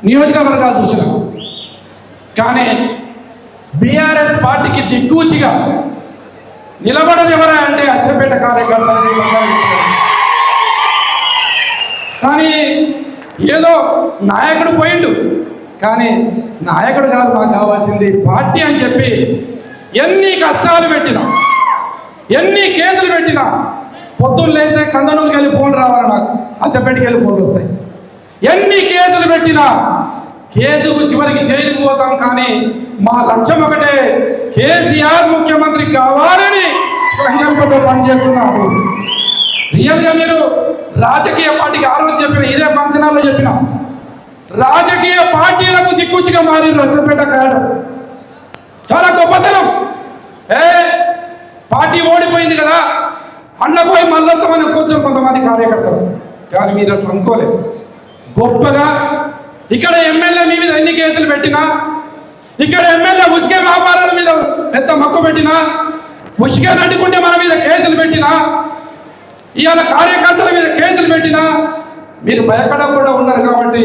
నియోజకవర్గాలు చూసినాం. కానీ బీఆర్ఎస్ పార్టీకి దిక్కుచిగా నిలబడది ఎవరా అంటే అచ్చంపేట కార్యకర్తలు. కానీ ఏదో నాయకుడు పోయిండు, కానీ నాయకుడు కాదు మాకు కావాల్సింది పార్టీ అని చెప్పి ఎన్ని కష్టాలు పెట్టినా, ఎన్ని కేసులు పెట్టినా, పొద్దున్న లేస్తే కందనూరుకి వెళ్ళి ఫోన్లు రావాలి, నాకు అచ్చంపేటకి వెళ్ళి ఫోన్లు వస్తాయి. ఎన్ని కేసులు పెట్టినా కేసుకు చివరికి జైలుకు పోతాం, కానీ మా లక్ష్యం ఒకటే, కేసీఆర్ ముఖ్యమంత్రి కావాలని సంకల్పంతో పనిచేస్తున్నారు. రియల్గా మీరు రాజకీయ పార్టీకి ఆ రోజు చెప్పిన, ఇదే ఫంక్షనాల్లో చెప్పిన, రాజకీయ పార్టీలకు దిక్కుచిగా మారి అచ్చంపేట కాదు. చాలా గొప్పతనం. పార్టీ ఓడిపోయింది కదా, అందులో పోయి మళ్ళొస్తామని కొంతమంది కార్యకర్తలు, కానీ మీరు అట్లా అనుకోలేదు. గొప్పగా ఇక్కడ ఎమ్మెల్యే మీ మీద ఎన్ని కేసులు పెట్టినా, ఇక్కడ ఎమ్మెల్యే ఉచిక వ్యాపారాల మీద ఎంత మక్కువ పెట్టినా, ఉచిక నడుకుంటే మన మీద కేసులు పెట్టినా, ఇవాళ కార్యకర్తల మీద కేసులు పెట్టినా మీరు భయపడకుండా ఉన్నారు. కాబట్టి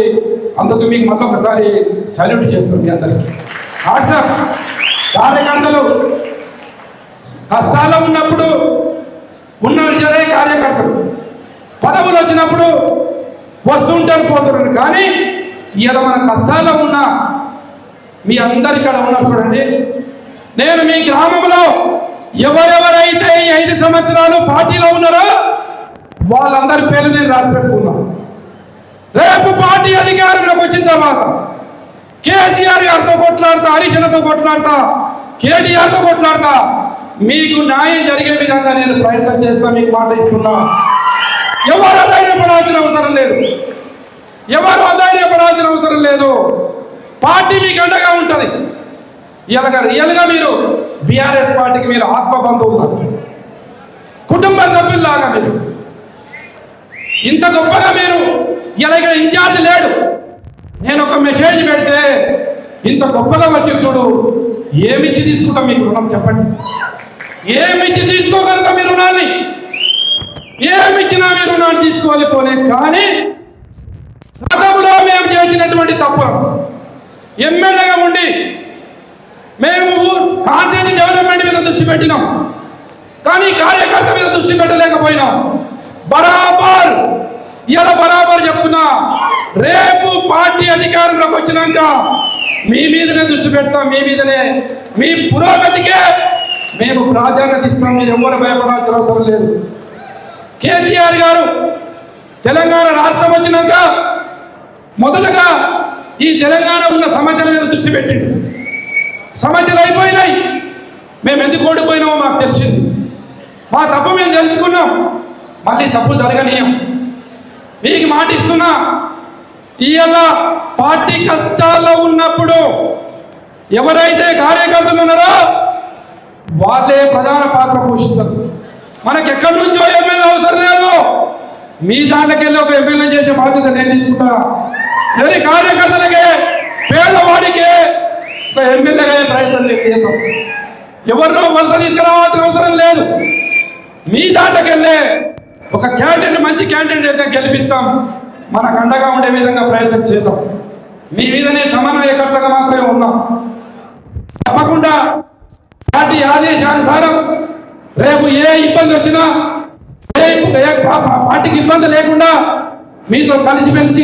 అందుకు మీకు మళ్ళొకసారి సల్యూట్ చేస్తుంది అందరికీ. వాట్సాప్ కార్యకర్తలు కష్టాల్లో ఉన్నప్పుడు ఉన్నారు సరే, కార్యకర్తలు పదవులు వచ్చినప్పుడు వస్తుంటారు పోతున్నారు. కానీ ఇవాళ మన కష్టాల్లో ఉన్న మీ అందరు ఇక్కడ ఉన్నారు చూడండి. నేను మీ గ్రామంలో ఎవరెవరైతే ఈ 5 సంవత్సరాలు పార్టీలో ఉన్నారో వాళ్ళందరి పేర్లు నేను రాసి పెట్టుకున్నాను. రేపు పార్టీ అధికారంలోకి వచ్చిన తర్వాత కేసీఆర్ గారితో కొట్లాడతా, హరీశ్తో కొట్లాడతా, కేటీఆర్తో కొట్లాడతా, మీకు న్యాయం జరిగే విధంగా నేను ప్రయత్నం చేస్తా, మీకు మాట ఇస్తున్నా. ఎవరు అధైర్యపడాల్సిన అవసరం లేదు, ఎవరు అధైర్యపడాల్సిన అవసరం లేదు. పార్టీ మీకు అండగా ఉంటుంది. ఇలాగ రియల్గా మీరు బీఆర్ఎస్ పార్టీకి మీరు ఆత్మబంధువులు, కుటుంబ సభ్యుల్లాగా మీరు ఇంత గొప్పగా మీరు ఇలాగ ఇన్ఛార్జ్ లేడు. నేను ఒక మెసేజ్ పెడితే ఇంత గొప్పగా వచ్చి చూడు, ఏమిచ్చి తీసుకుంటాం మీకు రుణం చెప్పండి? ఏమిచ్చి తీసుకోగలుగుతాం మీ రుణాన్ని? ఏమిచ్చినా మీ రుణాన్ని తీసుకోవాలి పోలే. కానీ గతంలో మేము చేసినటువంటి తప్పు, ఎమ్మెల్యేగా ఉండి మేము కాన్స్టిట్యూన్సీ డెవలప్మెంట్ మీద దృష్టి పెట్టినాం, కానీ కార్యకర్త మీద దృష్టి పెట్టలేకపోయినాం. బరాబర్ ఇలా బరాబర్ చెప్తున్నా, రేపు పార్టీ అధికారంలోకి వచ్చినాక మీ మీదనే దృష్టి పెడతాం, మీ మీదనే, మీ పురోగతికే మేము ప్రాధాన్యత ఇస్తాం. మీరు ఎవరు భయపడాల్సిన అవసరం లేదు. కేసీఆర్ గారు తెలంగాణ రాష్ట్రం వచ్చినాక మొదటగా ఈ తెలంగాణ ఉన్న సమస్యల మీద దృష్టి పెట్టిండు. సమస్యలు అయిపోయినాయి, మేము ఎందుకు ఓడిపోయినామో మాకు తెలిసింది. మా తప్పు మేము తెలుసుకున్నాం, మళ్ళీ తప్పు జరగనీయం. మీకు మాట ఇస్తున్నా, ఇవాళ పార్టీ కష్టాల్లో ఉన్నప్పుడు ఎవరైతే కార్యకర్తలు ఉన్నారో వాళ్ళే ప్రధాన పాత్ర పోషిస్తారు. మనకి ఎక్కడి నుంచో ఎమ్మెల్యే అవసరం లేదు, మీ దాంట్లోకి వెళ్ళి ఒక ఎమ్మెల్యే చేసే బాధ్యత నేను తీసుకుంటా. ఎవరి కార్యకర్తలకే, పేదవాడికే ఒక ఎమ్మెల్యేగా ప్రయత్నం చేస్తాం. ఎవరినో వలస తీసుకురావాల్సిన అవసరం లేదు. మీ దాంట్లోకి వెళ్ళే ఒక క్యాండిడేట్, మంచి క్యాండిడేట్ అయితే గెలిపిస్తాం, మనకు అండగా ఉండే విధంగా ప్రయత్నం చేద్దాం. మీ మీదనే సమన్వయకర్తగా మాత్రమే ఉన్నాం. తప్పకుండా పార్టీ ఆదేశానుసారం రేపు ఏ ఇబ్బంది వచ్చినా, పార్టీకి ఇబ్బంది లేకుండా మీతో కలిసిమెలిసి